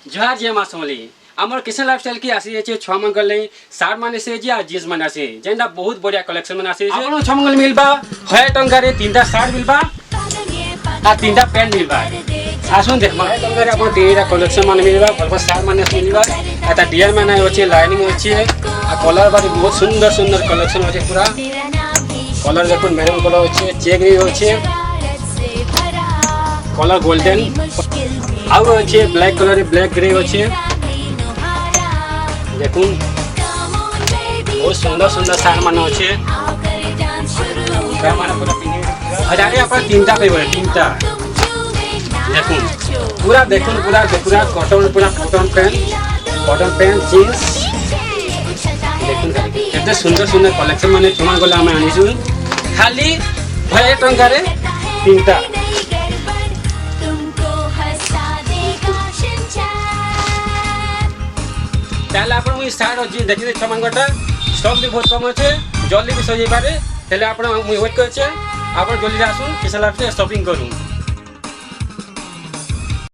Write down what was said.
जोहार जय माँ समली आमर किशन लाइफस्टाइल की आसी है छुआ मंगल नहीं सार माने से जी आ जींस माने से जेंदा बहुत बढ़िया कलेक्शन माने आसी है छुआ मंगल मिलबा 1 टंका रे 3टा शर्ट मिलबा आ 3टा पैंट मिलबा आसुन देख मा टंका रे अपन 3टा कलेक्शन माने मिलबा भलबा सार माने मिलबा एटा डिजाइन माने होचे लाइनिंग होचे आ कलर बारी बहुत सुंदर सुंदर कलेक्शन होचे पूरा कलर देखो मैरून कलर होचे चेक भी होचे कलर गोल्डन आउ होचे ब्लैक कलर ब्लैक ग्रे होचे देखो बहुत सुंदर सुंदर सार मान अच्छे हजारे अपन 3टा पे बोले 3टा देखो पूरा देखो पूरा पूरा कॉटन पैंट जींस देखो कितने सुंदर सुंदर कलेक्शन माने छुआ गला आम आनीसु खाली 1 टंका रे 3टा ताले आपण मुई स्टार्ट हो जी देखि छ मंगटा स्टॉक भी बहुत कम আছে जल्दी भी सजै पारे ताले आपण मुई वेट करछे आपण जल्दी आसुन किसान लाइफ से शॉपिंग करू।